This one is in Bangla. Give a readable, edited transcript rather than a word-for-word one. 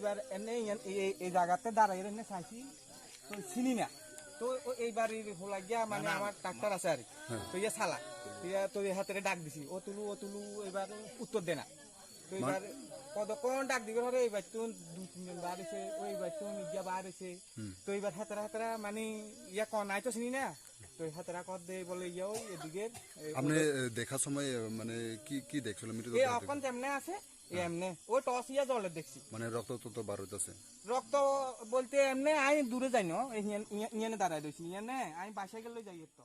এইবার এনে এই জায়গাতে দাঁড়াই এনে চাইছি তো চিনি না তো এইবার হলা গিয়া মানে আমার ডাক্তার আছে আর তো ইয়ে সালা তো হাতের ডাক দিছি ও তুলু এবার উত্তর দে না তো এবার কতক্ষণ ডাক দিবে ধরে এইবার তো 2-3 জন বার হয়েছে ওই বার তো নিজা বার হয়েছে তো এইবার হাতেরা মানে ইয়া নাই তো চিনি না তো হাতেরা কর দে বলে ইয়া ওই এদিকে আপনি দেখার সময় মানে কি দেখছিলেন এই অকন যেমনে আছে এমনে ওই টস ইয়া জলে দেখছি মানে রক্ত তো বার হইতাছে রক্ত বলতে এমনি আমি দূরে যাই না ইয়ানে দাঁড়ায় রয়েছি ইয়ানে আমি বাসায় গেলে যাই তো